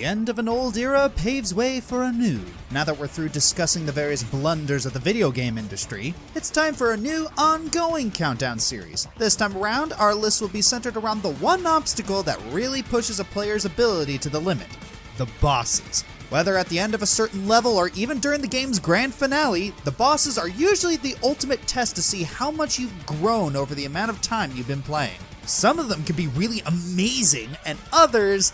end of an old era paves way for a new. Now that we're through discussing the various blunders of the video game industry, it's time for a new ongoing countdown series. This time around, our list will be centered around the one obstacle that really pushes a player's ability to the limit: the bosses. Whether at the end of a certain level or even during the game's grand finale, the bosses are usually the ultimate test to see how much you've grown over the amount of time you've been playing. Some of them can be really amazing, and others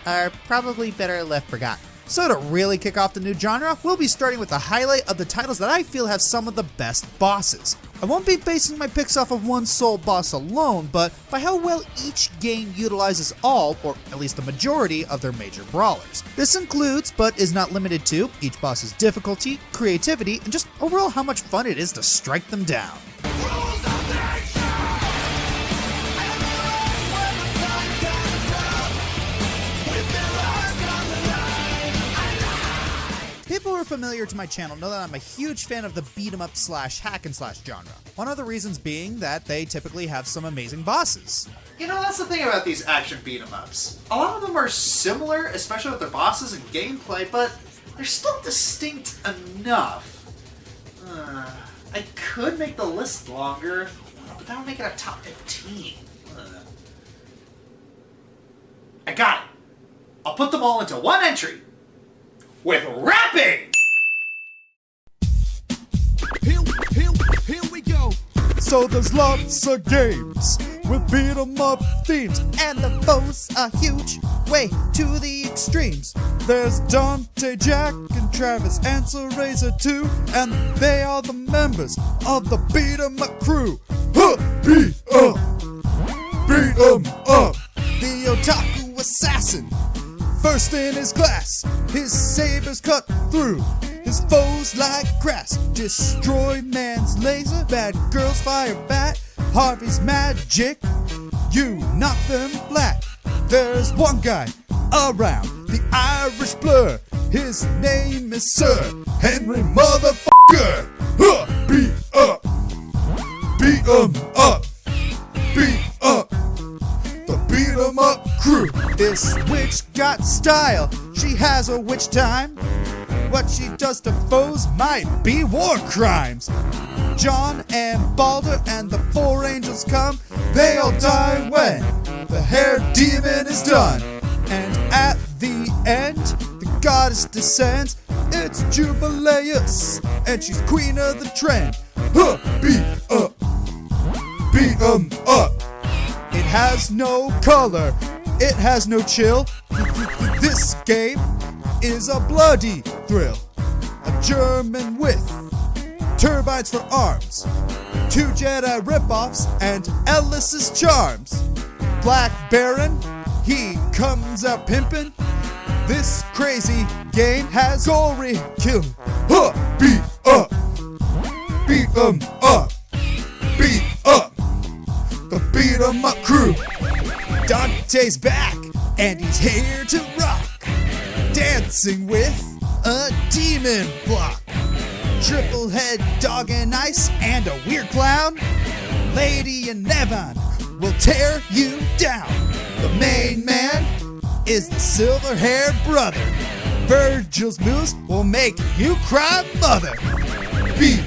are probably better left forgotten. So to really kick off the new genre, we'll be starting with a highlight of the titles that I feel have some of the best bosses. I won't be basing my picks off of one sole boss alone, but by how well each game utilizes all, or at least the majority, of their major brawlers. This includes, but is not limited to, each boss's difficulty, creativity, and just overall how much fun it is to strike them down. People who are familiar to my channel know that I'm a huge fan of the beat-em-up slash hack-and-slash genre. One of the reasons being that they typically have some amazing bosses. You know, that's the thing about these action beat-em-ups. A lot of them are similar, especially with their bosses and gameplay, but they're still distinct enough. I could make the list longer, but that would make it a top 15. I got it! I'll put them all into one entry! With rapping! Here we go. So there's lots of games with beat 'em up themes, And the foes are huge, way to the extremes. there's Dante, Jack, and Travis, and Razor too, and they are the members of the beat 'em up crew. Beat 'em up. The otaku assassin. First in his class, his sabers cut through his foes like grass. Destroy man's laser, bad girls fire back. Harvey's magic, you knock them flat. There's one guy around, the Irish blur. His name is Sir Henry Motherfucker. Beat 'em up, beat up. The beat 'em up crew. This witch got style, she has a witch time. What she does to foes might be war crimes. John and Balder and the four angels come. They all die when the hair demon is done. And at the end, the goddess descends. It's Jubileus, and she's queen of the trend. Beat 'em up. It has no color, it has no chill. This game is a bloody thrill. A German with turbines for arms, 2 Jedi ripoffs, and Ellis's charms. Black Baron, he comes out pimpin'. This crazy game has gory killing. Beat 'em up, beat up. The beat 'em up crew. Dante's back, and he's here to rock. Dancing with a demon block. Triple head dog and ice and a weird clown. Lady and Nevon will tear you down. The main man is the silver-haired brother. Virgil's moves will make you cry, mother. Beat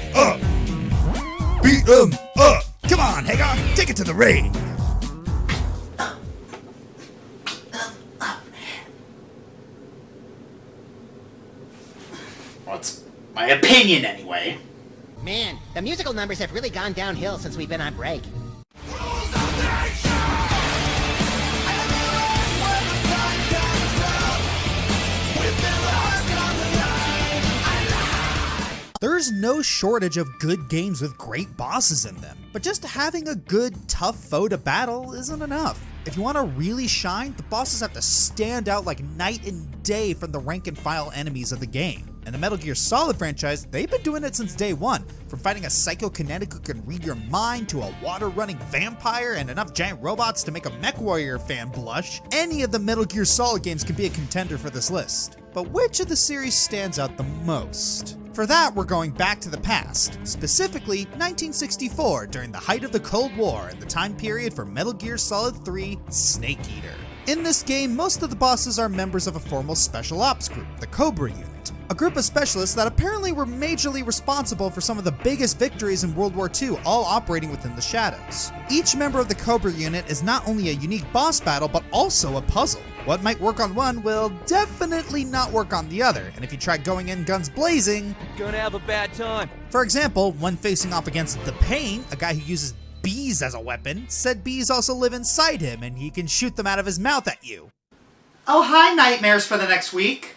'em up. Come on, Hagar, take it to the ring. Well, it's my opinion anyway. Man, the musical numbers have really gone downhill since we've been on break. There's no shortage of good games with great bosses in them, but just having a good, tough foe to battle isn't enough. If you want to really shine, the bosses have to stand out like night and day from the rank and file enemies of the game. In the Metal Gear Solid franchise, they've been doing it since day one, from fighting a psychokinetic who can read your mind to a water-running vampire and enough giant robots to make a MechWarrior fan blush. Any of the Metal Gear Solid games can be a contender for this list. But which of the series stands out the most? For that, we're going back to the past, specifically 1964, during the height of the Cold War and the time period for Metal Gear Solid 3: Snake Eater. In this game, most of the bosses are members of a formal special ops group, the Cobra Unit, a group of specialists that apparently were majorly responsible for some of the biggest victories in World War II, all operating within the shadows. Each member of the Cobra Unit is not only a unique boss battle, but also a puzzle. What might work on one will definitely not work on the other, and if you try going in guns blazing, gonna have a bad time. For example, when facing off against the Pain, a guy who uses bees as a weapon, said bees also live inside him and he can shoot them out of his mouth at you. Oh, hi, nightmares for the next week.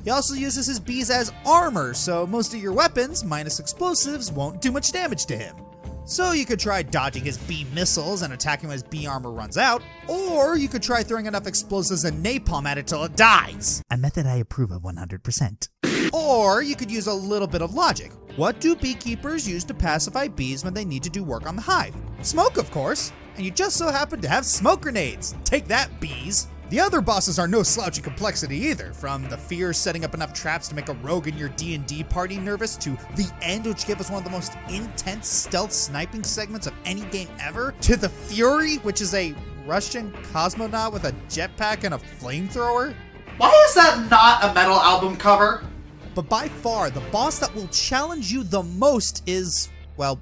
He also uses his bees as armor, so most of your weapons, minus explosives, won't do much damage to him. So you could try dodging his bee missiles and attacking when his bee armor runs out, or you could try throwing enough explosives and napalm at it till it dies. A method I approve of 100%. Or you could use a little bit of logic. What do beekeepers use to pacify bees when they need to do work on the hive? Smoke, of course. And you just so happen to have smoke grenades. Take that, bees. The other bosses are no slouch in complexity either, from the fear setting up enough traps to make a rogue in your D&D party nervous, to the end, which gave us one of the most intense stealth sniping segments of any game ever, to the Fury, which is a Russian cosmonaut with a jetpack and a flamethrower. Why is that not a metal album cover? But by far, the boss that will challenge you the most is, well,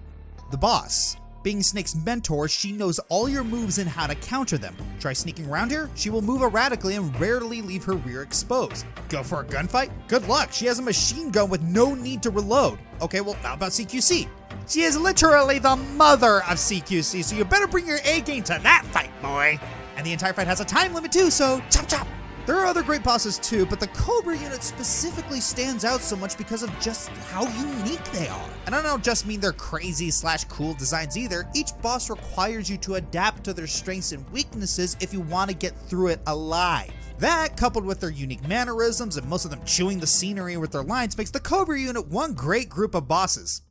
the boss. Being Snake's mentor, she knows all your moves and how to counter them. Try sneaking around here, she will move erratically and rarely leave her rear exposed. Go for a gunfight? Good luck, she has a machine gun with no need to reload. Okay, well, how about CQC? She is literally the mother of CQC, so you better bring your A game to that fight, boy. And the entire fight has a time limit too, so chop chop. There are other great bosses too, but the Cobra Unit specifically stands out so much because of just how unique they are. And I don't just mean their crazy/cool designs either. Each boss requires you to adapt to their strengths and weaknesses if you want to get through it alive. That, coupled with their unique mannerisms and most of them chewing the scenery with their lines, makes the Cobra Unit one great group of bosses.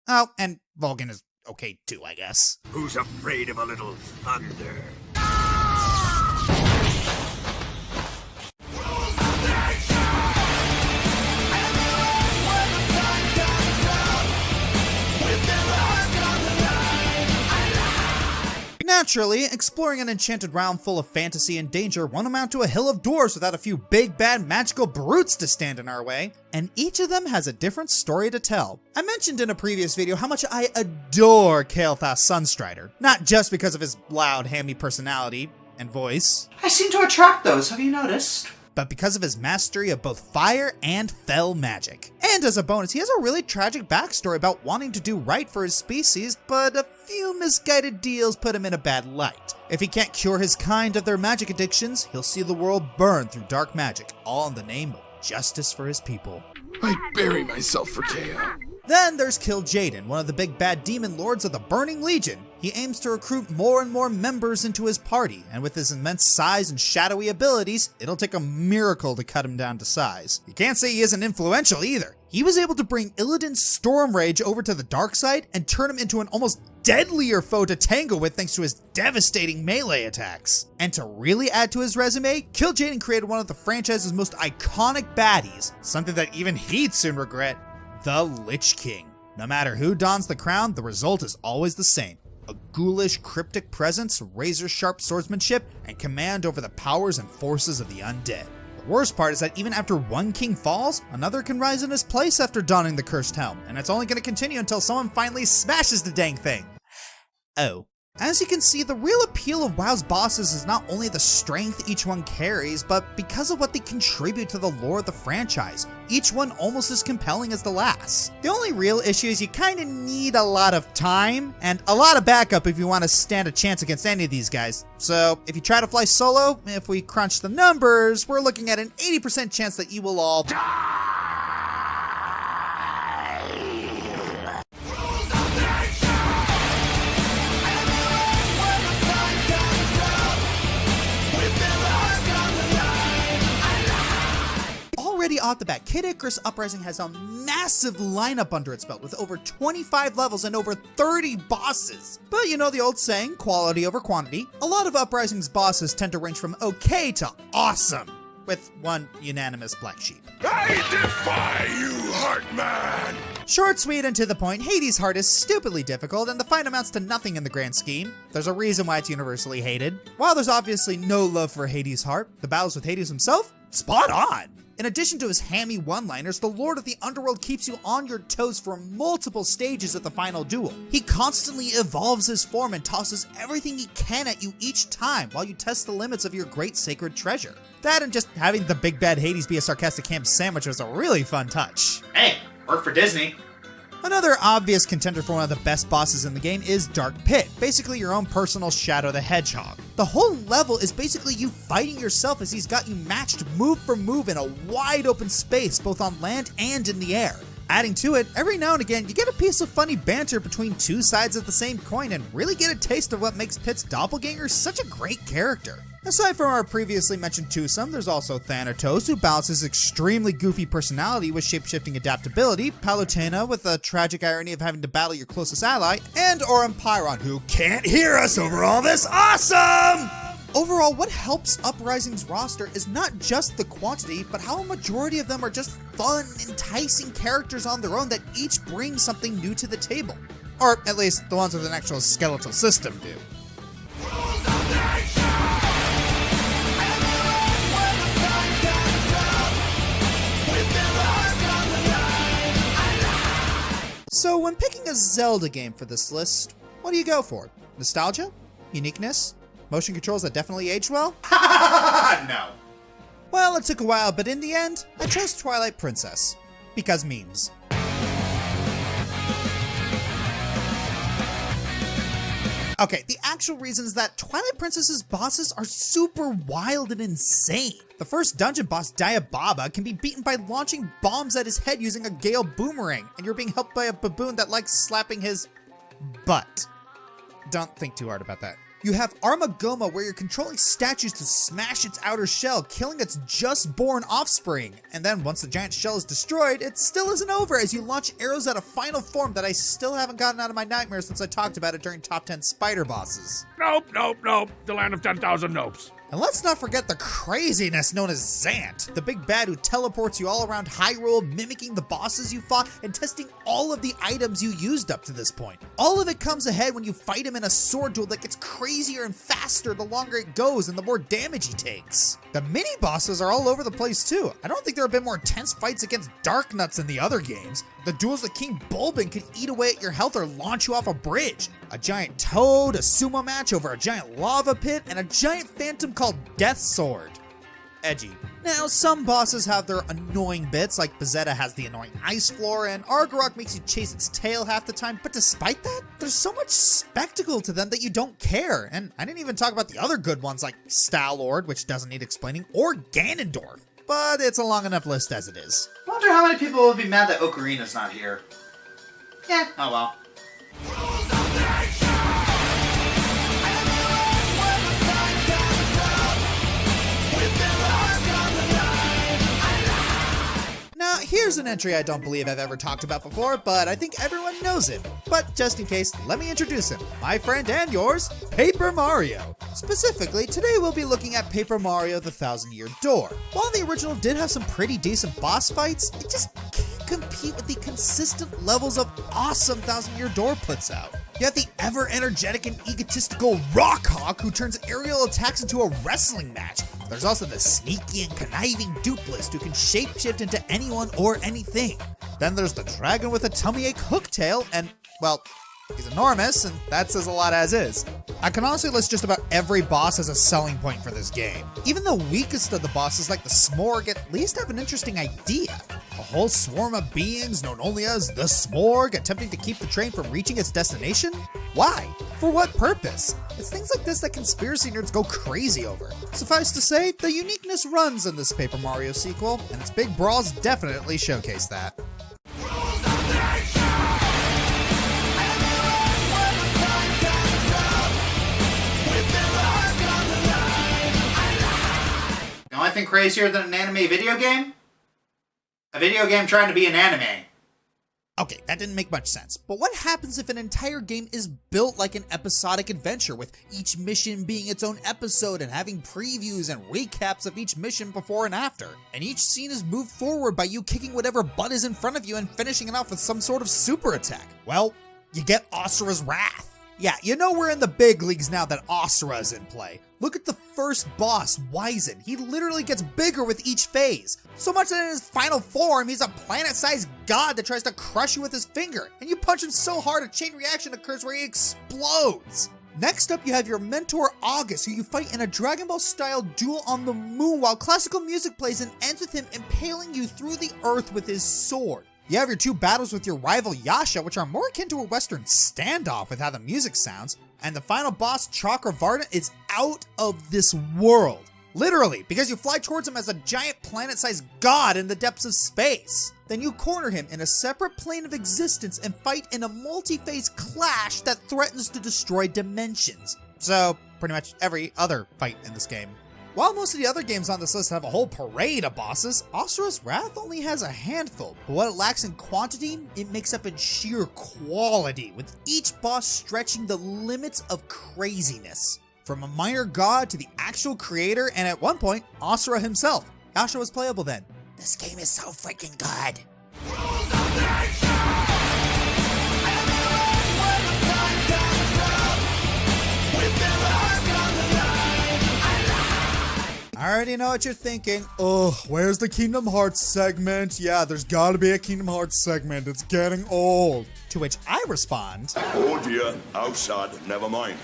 Oh, and Vulcan is okay too, I guess. Who's afraid of a little thunder? Naturally, exploring an enchanted realm full of fantasy and danger won't amount to a hill of dwarves without a few big bad magical brutes to stand in our way, and each of them has a different story to tell. I mentioned in a previous video how much I adore Kael'thas Sunstrider, not just because of his loud, hammy personality and voice, I seem to attract those, have you noticed? but because of his mastery of both fire and fell magic. And as a bonus, he has a really tragic backstory about wanting to do right for his species, but a few misguided deals put him in a bad light. If he can't cure his kind of their magic addictions, he'll see the world burn through dark magic, all in the name of justice for his people. I bury myself for KO. Then there's Kil'jaeden, one of the big bad demon lords of the Burning Legion. He aims to recruit more and more members into his party, and with his immense size and shadowy abilities, it'll take a miracle to cut him down to size. You can't say he isn't influential either. He was able to bring Illidan's Storm Rage over to the dark side and turn him into an almost deadlier foe to tangle with thanks to his devastating melee attacks. And to really add to his resume, Kil'jaeden created one of the franchise's most iconic baddies, something that even he'd soon regret. The Lich King. No matter who dons the crown, the result is always the same. A ghoulish, cryptic presence, razor-sharp swordsmanship, and command over the powers and forces of the undead. The worst part is that even after one king falls, another can rise in his place after donning the cursed helm, and it's only going to continue until someone finally smashes the dang thing. Oh. As you can see, the real appeal of WoW's bosses is not only the strength each one carries, but because of what they contribute to the lore of the franchise, each one almost as compelling as the last. The only real issue is you kinda need a lot of time, and a lot of backup if you want to stand a chance against any of these guys. So if you try to fly solo, if we crunch the numbers, we're looking at an 80% chance that you will all Already off the bat, Kid Icarus Uprising has a massive lineup under its belt with over 25 levels and over 30 bosses. But you know the old saying, quality over quantity. A lot of Uprising's bosses tend to range from okay to awesome, with one unanimous black sheep. I defy you, Heartman! Short, sweet, and to the point, Hades' heart is stupidly difficult, and the fight amounts to nothing in the grand scheme. There's a reason why it's universally hated. While there's obviously no love for Hades' heart, the battles with Hades himself? Spot on! In addition to his hammy one-liners, the Lord of the Underworld keeps you on your toes for multiple stages at the final duel. He constantly evolves his form and tosses everything he can at you each time while you test the limits of your great sacred treasure. That and just having the big bad Hades be a sarcastic ham sandwich was a really fun touch. Hey, work for Disney. Another obvious contender for one of the best bosses in the game is Dark Pit, basically your own personal Shadow the Hedgehog. The whole level is basically you fighting yourself as he's got you matched move for move in a wide open space, both on land and in the air. Adding to it, every now and again you get a piece of funny banter between two sides of the same coin and really get a taste of what makes Pit's doppelganger such a great character. Aside from our previously mentioned twosome, there's also Thanatos, who balances extremely goofy personality with shape-shifting adaptability, Palutena with the tragic irony of having to battle your closest ally, and Pyron, who can't hear us over all this awesome! Overall, what helps Uprising's roster is not just the quantity, but how a majority of them are just fun, enticing characters on their own that each bring something new to the table. Or at least the ones with an actual skeletal system do. So when picking a Zelda game for this list, what do you go for? Nostalgia? Uniqueness? Motion controls that definitely aged well? No. Well, it took a while, but in the end, I chose Twilight Princess. Because memes. Okay, the actual reason is that Twilight Princess's bosses are super wild and insane. The first dungeon boss, Diababa, can be beaten by launching bombs at his head using a Gale boomerang, and you're being helped by a baboon that likes slapping his butt. Don't think too hard about that. You have Armagoma, where you're controlling statues to smash its outer shell, killing its just-born offspring. And then once the giant shell is destroyed, it still isn't over as you launch arrows at a final form that I still haven't gotten out of my nightmares since I talked about it during Top 10 Spider Bosses. Nope. The land of 10,000 nopes. And let's not forget the craziness known as Zant, the big bad who teleports you all around Hyrule, mimicking the bosses you fought and testing all of the items you used up to this point. All of it comes ahead when you fight him in a sword duel that gets crazier and faster the longer it goes and the more damage he takes. The mini bosses are all over the place too. I don't think there have been more intense fights against Darknuts in the other games. The duels with King Bulbin could eat away at your health or launch you off a bridge. A giant toad, a sumo match over a giant lava pit, and a giant phantom called Death Sword. Edgy. Now, some bosses have their annoying bits, like Bezetta has the annoying ice floor, and Argarok makes you chase its tail half the time, but despite that, there's so much spectacle to them that you don't care. And I didn't even talk about the other good ones like Stalord, which doesn't need explaining, or Ganondorf. But it's a long enough list as it is. I wonder how many people would be mad that Ocarina's not here. Yeah, oh well. Now, here's an entry I don't believe I've ever talked about before, but I think everyone knows him. But just in case, let me introduce him. My friend and yours, Paper Mario. Specifically, today we'll be looking at Paper Mario: The Thousand Year Door. While the original did have some pretty decent boss fights, it just can't compete with the consistent levels of awesome Thousand Year Door puts out. You have the ever-energetic and egotistical Rockhawk who turns aerial attacks into a wrestling match. There's also the sneaky and conniving Duplist who can shapeshift into anyone or anything. Then there's the dragon with a tummy ache Hooktail, and, well, he's enormous, and that says a lot as is. I can honestly list just about every boss as a selling point for this game. Even the weakest of the bosses, like the Smorg, at least have an interesting idea. A whole swarm of beings known only as the Smorg attempting to keep the train from reaching its destination? Why? For what purpose? It's things like this that conspiracy nerds go crazy over. Suffice to say, the uniqueness runs in this Paper Mario sequel, and its big brawls definitely showcase that. The only thing crazier than an anime video game? A video game trying to be an anime. Okay, that didn't make much sense. But what happens if an entire game is built like an episodic adventure, with each mission being its own episode and having previews and recaps of each mission before and after? And each scene is moved forward by you kicking whatever butt is in front of you and finishing it off with some sort of super attack. Well, you get Asura's Wrath. Yeah, you know we're in the big leagues now that Asura is in play. Look at the first boss, Wizen. He literally gets bigger with each phase. So much that in his final form, he's a planet-sized god that tries to crush you with his finger. And you punch him so hard a chain reaction occurs where he explodes. Next up, you have your mentor, August, who you fight in a Dragon Ball-style duel on the moon while classical music plays and ends with him impaling you through the earth with his sword. You have your two battles with your rival Yasha, which are more akin to a Western standoff with how the music sounds. And the final boss, Chakravartin, is out of this world. Literally, because you fly towards him as a giant planet-sized god in the depths of space. Then you corner him in a separate plane of existence and fight in a multi-phase clash that threatens to destroy dimensions. So, pretty much every other fight in this game. While most of the other games on this list have a whole parade of bosses, Asura's Wrath only has a handful, but what it lacks in quantity, it makes up in sheer quality, with each boss stretching the limits of craziness. From a minor god to the actual creator, and at one point, Asura himself. Yasha was playable then. This game is so freaking good. I already know what you're thinking. Oh, where's the Kingdom Hearts segment? Yeah, there's gotta be a Kingdom Hearts segment. It's getting old. To which I respond, Oh dear, outside, never mind.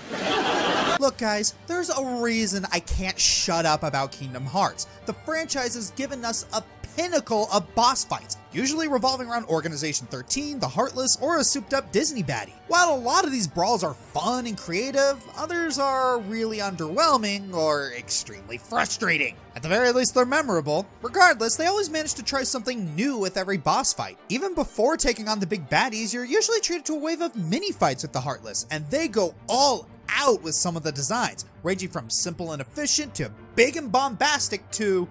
look guys, there's a reason I can't shut up about Kingdom Hearts. The franchise has given us a pinnacle of boss fights, usually revolving around Organization 13, the Heartless, or a souped-up Disney baddie. While a lot of these brawls are fun and creative, others are really underwhelming or extremely frustrating. At the very least, they're memorable. Regardless, they always manage to try something new with every boss fight. Even before taking on the big baddies, you're usually treated to a wave of mini-fights with the Heartless, and they go all out with some of the designs, ranging from simple and efficient to big and bombastic to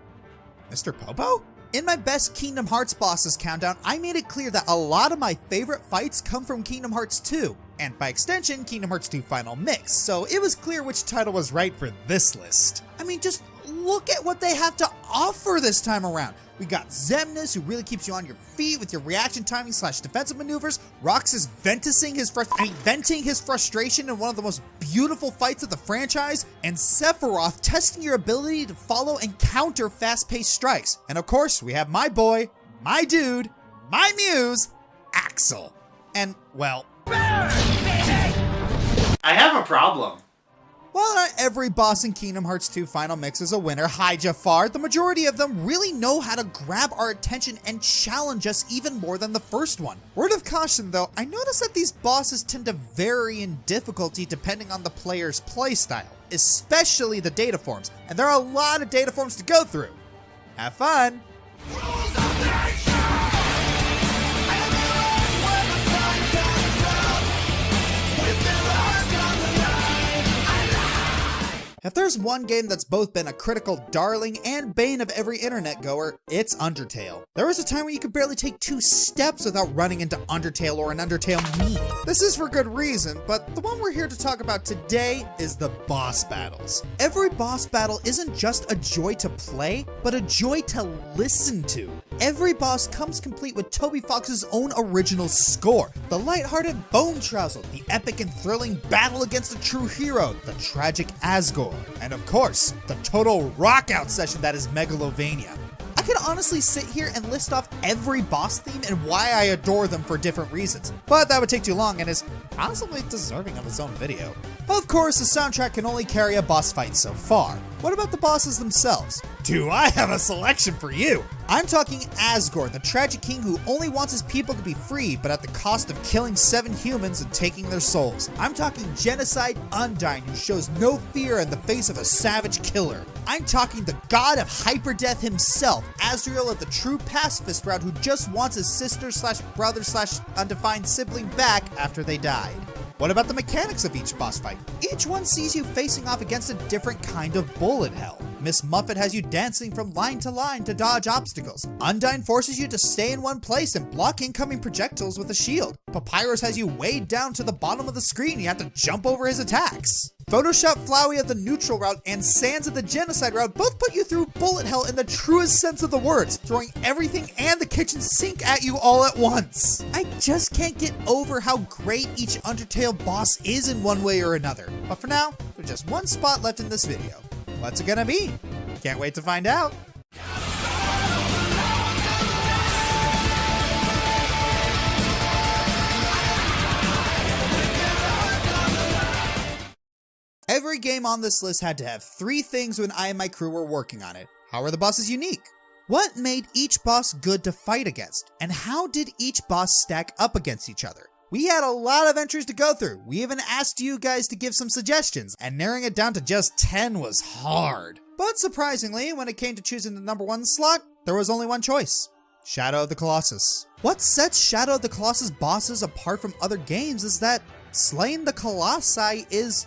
Mr. Popo? In my best Kingdom Hearts bosses countdown, I made it clear that a lot of my favorite fights come from Kingdom Hearts 2, and by extension, Kingdom Hearts 2 Final Mix, so it was clear which title was right for this list. I mean, just look at what they have to offer this time around. We got Xemnas, who really keeps you on your feet with your reaction timing / defensive maneuvers. Roxas venting his frustration in one of the most beautiful fights of the franchise. And Sephiroth testing your ability to follow and counter fast-paced strikes. And of course, we have my boy, my dude, my muse, Axel. And, well, I have a problem. while not every boss in Kingdom Hearts 2 Final Mix is a winner, hi Jafar, the majority of them really know how to grab our attention and challenge us even more than the first one. Word of caution though, I noticed that these bosses tend to vary in difficulty depending on the player's playstyle, especially the data forms, and there are a lot of data forms to go through. Have fun! If there's one game that's both been a critical darling and bane of every internet goer, it's Undertale. There was a time where you could barely take 2 steps without running into Undertale or an Undertale meme. This is for good reason, but the one we're here to talk about today is the boss battles. Every boss battle isn't just a joy to play, but a joy to listen to. Every boss comes complete with Toby Fox's own original score. The lighthearted Bone Trousel, the epic and thrilling battle against the true hero, the tragic Asgore, and of course, the total rockout session that is Megalovania. I could honestly sit here and list off every boss theme and why I adore them for different reasons, but that would take too long and is possibly deserving of its own video. Of course, the soundtrack can only carry a boss fight so far. What about the bosses themselves? Do I have a selection for you? I'm talking Asgore, the tragic king who only wants his people to be free, but at the cost of killing 7 humans and taking their souls. I'm talking Genocide Undyne, who shows no fear in the face of a savage killer. I'm talking the god of hyperdeath himself, Azrael of the true pacifist route, who just wants his sister / brother / undefined sibling back after they died. What about the mechanics of each boss fight? Each one sees you facing off against a different kind of bullet hell. Miss Muffet has you dancing from line to line to dodge obstacles. Undyne forces you to stay in one place and block incoming projectiles with a shield. Papyrus has you weighed down to the bottom of the screen. You have to jump over his attacks. Photoshop Flowey of the neutral route and Sans of the genocide route both put you through bullet hell in the truest sense of the words, throwing everything and the kitchen sink at you all at once. I just can't get over how great each Undertale boss is in one way or another. But for now, there's just one spot left in this video. What's it gonna be? Can't wait to find out. Every game on this list had to have 3 things when I and my crew were working on it. How are the bosses unique? What made each boss good to fight against? And how did each boss stack up against each other? We had a lot of entries to go through. We even asked you guys to give some suggestions, and narrowing it down to just 10 was hard. But surprisingly, when it came to choosing the number 1 slot, there was only one choice: Shadow of the Colossus. What sets Shadow of the Colossus bosses apart from other games is that slaying the Colossi is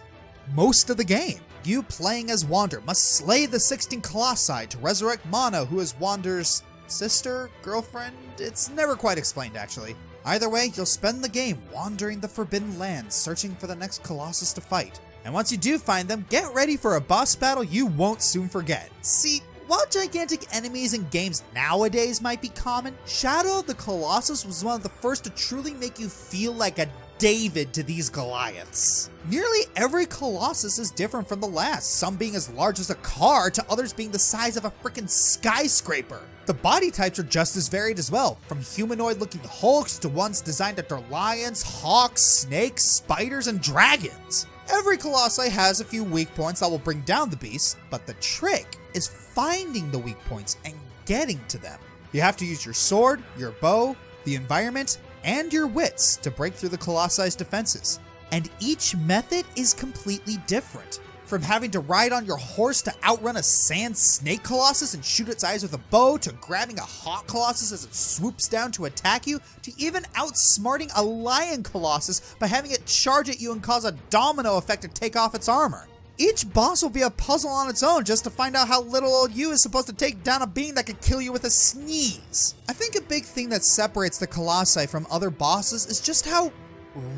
most of the game. You playing as Wander must slay the 16 Colossi to resurrect Mana, who is Wander's sister, girlfriend? It's never quite explained, actually. Either way, you'll spend the game wandering the Forbidden Lands, searching for the next Colossus to fight. And once you do find them, get ready for a boss battle you won't soon forget. See, while gigantic enemies in games nowadays might be common, Shadow of the Colossus was one of the first to truly make you feel like a David to these Goliaths. Nearly every Colossus is different from the last, some being as large as a car to others being the size of a freaking skyscraper. The body types are just as varied as well, from humanoid looking hulks to ones designed after lions, hawks, snakes, spiders, and dragons. Every Colossi has a few weak points that will bring down the beast, but the trick is finding the weak points and getting to them. You have to use your sword, your bow, the environment, and your wits to break through the Colossi's defenses. And each method is completely different. From having to ride on your horse to outrun a sand snake colossus and shoot its eyes with a bow, to grabbing a hawk colossus as it swoops down to attack you, to even outsmarting a lion colossus by having it charge at you and cause a domino effect to take off its armor. Each boss will be a puzzle on its own just to find out how little old you is supposed to take down a being that could kill you with a sneeze. I think a big thing that separates the Colossi from other bosses is just how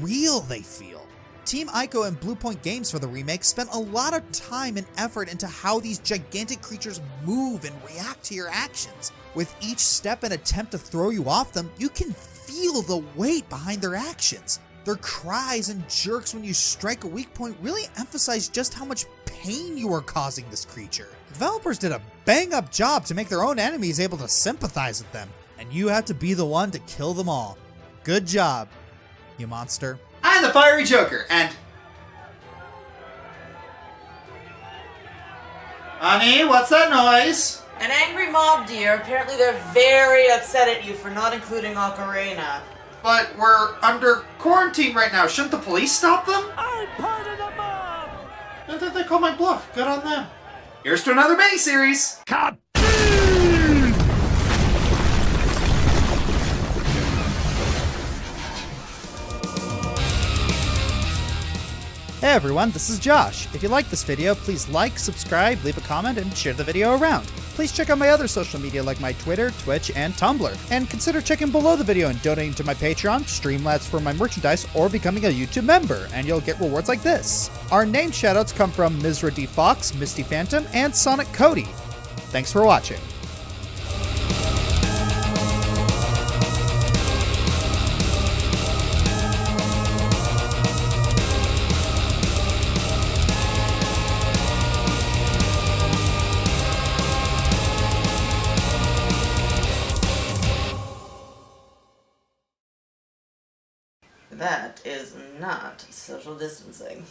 real they feel. Team Ico and Bluepoint Games for the remake spent a lot of time and effort into how these gigantic creatures move and react to your actions. With each step and attempt to throw you off them, you can feel the weight behind their actions. Their cries and jerks when you strike a weak point really emphasize just how much pain you are causing this creature. Developers did a bang-up job to make their own enemies able to sympathize with them, and you have to be the one to kill them all. Good job, you monster. I'm the Fiery Joker, and... Honey, what's that noise? An angry mob, dear. Apparently they're very upset at you for not including Ocarina. But we're under quarantine right now. Shouldn't the police stop them? I'm part of the mob! They call my bluff. Good on them. Here's to another mini-series. Cut! Hey everyone, this is Josh. If you like this video, please like, subscribe, leave a comment, and share the video around. Please check out my other social media like my Twitter, Twitch, and Tumblr. And consider checking below the video and donating to my Patreon, Streamlabs for my merchandise, or becoming a YouTube member, and you'll get rewards like this. Our name shoutouts come from Mizra D. Fox, Misty Phantom, and Sonic Cody. Thanks for watching. That is not social distancing.